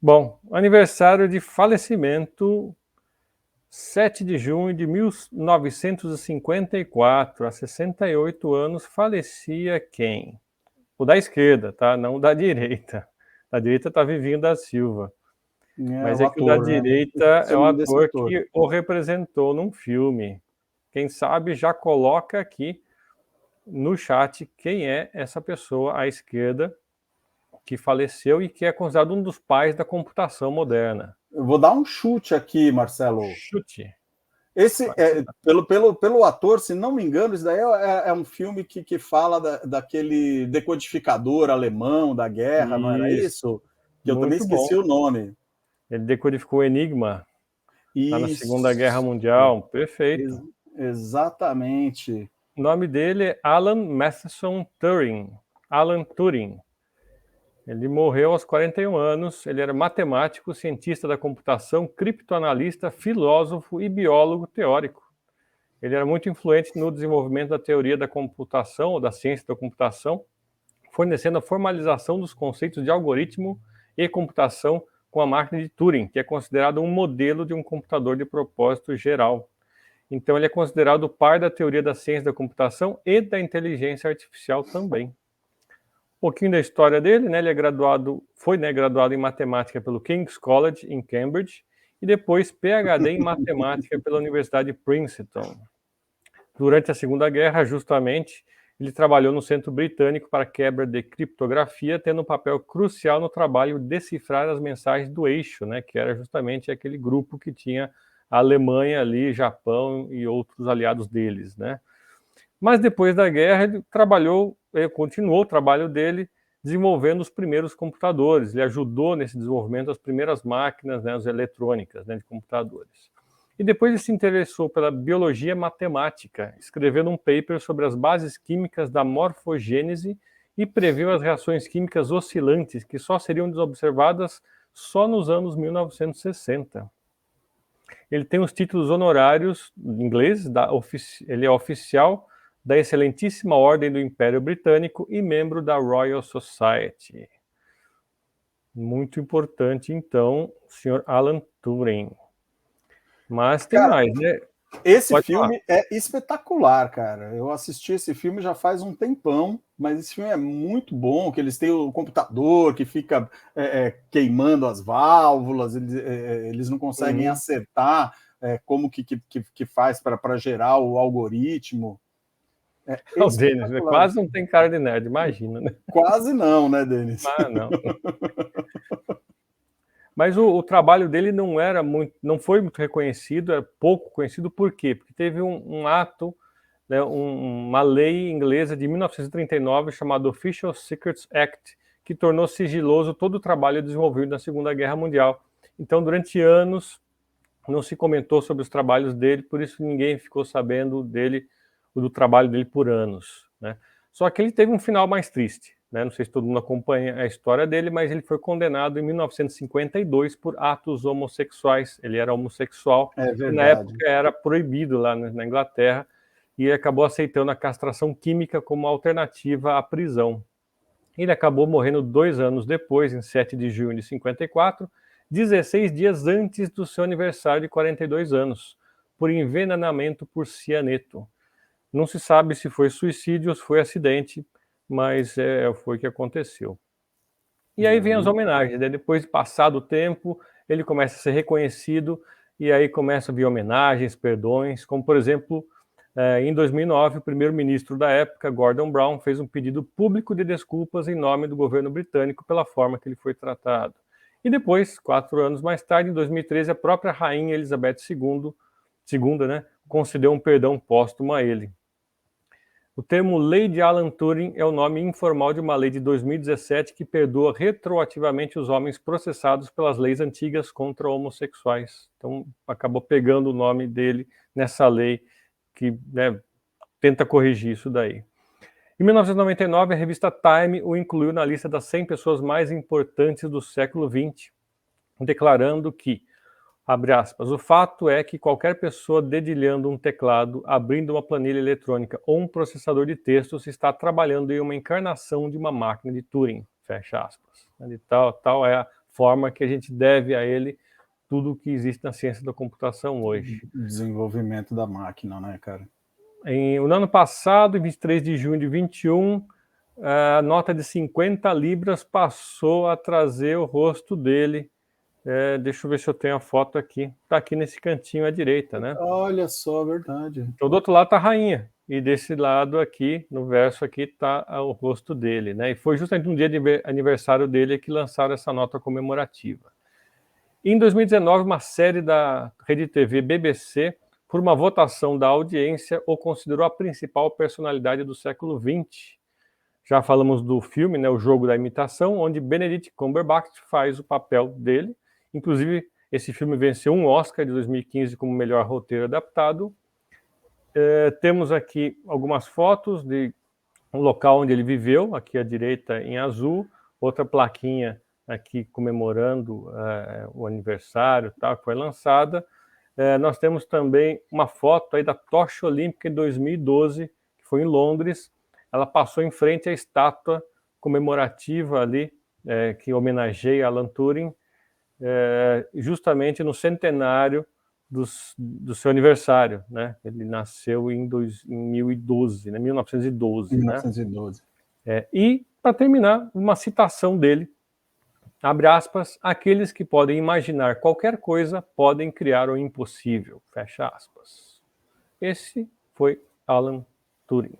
Bom, aniversário de falecimento, 7 de junho de 1954, há 68 anos, falecia quem? O da esquerda, tá? Não o da direita. Da direita tá Vivinho da Silva. É Mas o é que o da ator, né? direita Esqueci é o o nome desse ator ator. que o representou num filme. Quem sabe já coloca aqui no chat quem é essa pessoa à esquerda que faleceu e que é considerado um dos pais da computação moderna. Eu vou dar um chute aqui, Marcelo. Chute. Esse, pelo ator, se não me engano, isso daí é um filme que fala daquele decodificador alemão da guerra, não era Isso, isso? Que eu também muito esqueci bom. o nome. Ele decodificou o Enigma lá na Segunda Guerra Isso, Mundial. Perfeito. exatamente. O nome dele é Alan Matheson Turing. Alan Turing. Ele morreu aos 41 anos. Ele era matemático, cientista da computação, criptoanalista, filósofo e biólogo teórico. Ele era muito influente no desenvolvimento da teoria da computação, ou da ciência da computação, fornecendo a formalização dos conceitos de algoritmo e computação com a máquina de Turing, que é considerado um modelo de um computador de propósito geral. Então, ele é considerado o pai da teoria da ciência da computação e da inteligência artificial também. Um pouquinho da história dele, né? Ele é graduado em matemática pelo King's College, em Cambridge, e depois PhD em matemática pela Universidade de Princeton. Durante a Segunda Guerra, justamente, ele trabalhou no Centro Britânico para Quebra de Criptografia, tendo um papel crucial no trabalho de decifrar as mensagens do Eixo, né, que era justamente aquele grupo que tinha a Alemanha ali, Japão e outros aliados deles, né. Mas depois da guerra, ele continuou o trabalho dele desenvolvendo os primeiros computadores. Ele ajudou nesse desenvolvimento das primeiras máquinas, né, as eletrônicas, né, de computadores. E depois ele se interessou pela biologia matemática, escrevendo um paper sobre as bases químicas da morfogênese e previu as reações químicas oscilantes, que só seriam observadas só nos anos 1960. Ele tem os títulos honorários em inglês, ele é oficial da Excelentíssima Ordem do Império Britânico e membro da Royal Society. Muito importante, então, o senhor Alan Turing. Mas tem Cara, mais, né? esse Pode falar. filme é espetacular, cara. Eu assisti esse filme já faz um tempão, mas esse filme é muito bom, que eles têm o computador que fica queimando as válvulas, eles não conseguem Uhum. acertar como que faz para gerar o algoritmo. É O Denis, espetacular. quase não tem cara de nerd, imagina, né? Quase não, né, Denis? Ah, não. Mas o trabalho dele não foi muito reconhecido, é pouco conhecido, por quê? Porque teve um ato, né, uma lei inglesa de 1939 chamada Official Secrets Act, que tornou sigiloso todo o trabalho desenvolvido na Segunda Guerra Mundial. Então, durante anos, não se comentou sobre os trabalhos dele, por isso ninguém ficou sabendo do trabalho dele por anos, né? Só que ele teve um final mais triste, né? Não sei se todo mundo acompanha a história dele, mas ele foi condenado em 1952 por atos homossexuais. Ele era homossexual É e na verdade. época era proibido lá na Inglaterra, e ele acabou aceitando a castração química como alternativa à prisão. Ele acabou morrendo 2 anos depois, em 7 de junho de 54, 16 dias antes do seu aniversário de 42 anos, por envenenamento por cianeto. Não se sabe se foi suicídio ou se foi acidente, mas foi o que aconteceu. E aí vem as homenagens, né? Depois de passado o tempo, ele começa a ser reconhecido, e aí começa a vir homenagens, perdões, como por exemplo, em 2009, o primeiro-ministro da época, Gordon Brown, fez um pedido público de desculpas em nome do governo britânico pela forma que ele foi tratado. E depois, 4 anos mais tarde, em 2013, a própria rainha Elizabeth II, né, concedeu um perdão póstumo a ele. O termo Lei de Alan Turing é o nome informal de uma lei de 2017 que perdoa retroativamente os homens processados pelas leis antigas contra homossexuais. Então, acabou pegando o nome dele nessa lei que, né, tenta corrigir isso daí. Em 1999, a revista Time o incluiu na lista das 100 pessoas mais importantes do século XX, declarando que, abre aspas, o fato é que qualquer pessoa dedilhando um teclado, abrindo uma planilha eletrônica ou um processador de textos está trabalhando em uma encarnação de uma máquina de Turing, fecha aspas. E tal é a forma que a gente deve a ele tudo o que existe na ciência da computação hoje. Desenvolvimento da máquina, né, cara? No ano passado, em 23 de junho de 21, a nota de 50 libras passou a trazer o rosto dele. Deixa eu ver se eu tenho a foto aqui. Está aqui nesse cantinho à direita, né? Olha só, verdade. Então, do outro lado está a rainha. E desse lado aqui, no verso aqui, está o rosto dele, né? E foi justamente no dia de aniversário dele que lançaram essa nota comemorativa. Em 2019, uma série da Rede TV BBC, por uma votação da audiência, o considerou a principal personalidade do século XX. Já falamos do filme, né, O Jogo da Imitação, onde Benedict Cumberbatch faz o papel dele. Inclusive, esse filme venceu um Oscar de 2015 como melhor roteiro adaptado. Temos aqui algumas fotos de um local onde ele viveu, aqui à direita em azul, outra plaquinha aqui comemorando o aniversário, tá, que foi lançada. Nós temos também uma foto aí da Tocha Olímpica de 2012, que foi em Londres. Ela passou em frente à estátua comemorativa ali, que homenageia Alan Turing, justamente no centenário do seu aniversário, né? Ele nasceu em 2012, né? 1912, 1912. né? E, para terminar, uma citação dele, abre aspas, aqueles que podem imaginar qualquer coisa podem criar o impossível, fecha aspas. Esse foi Alan Turing.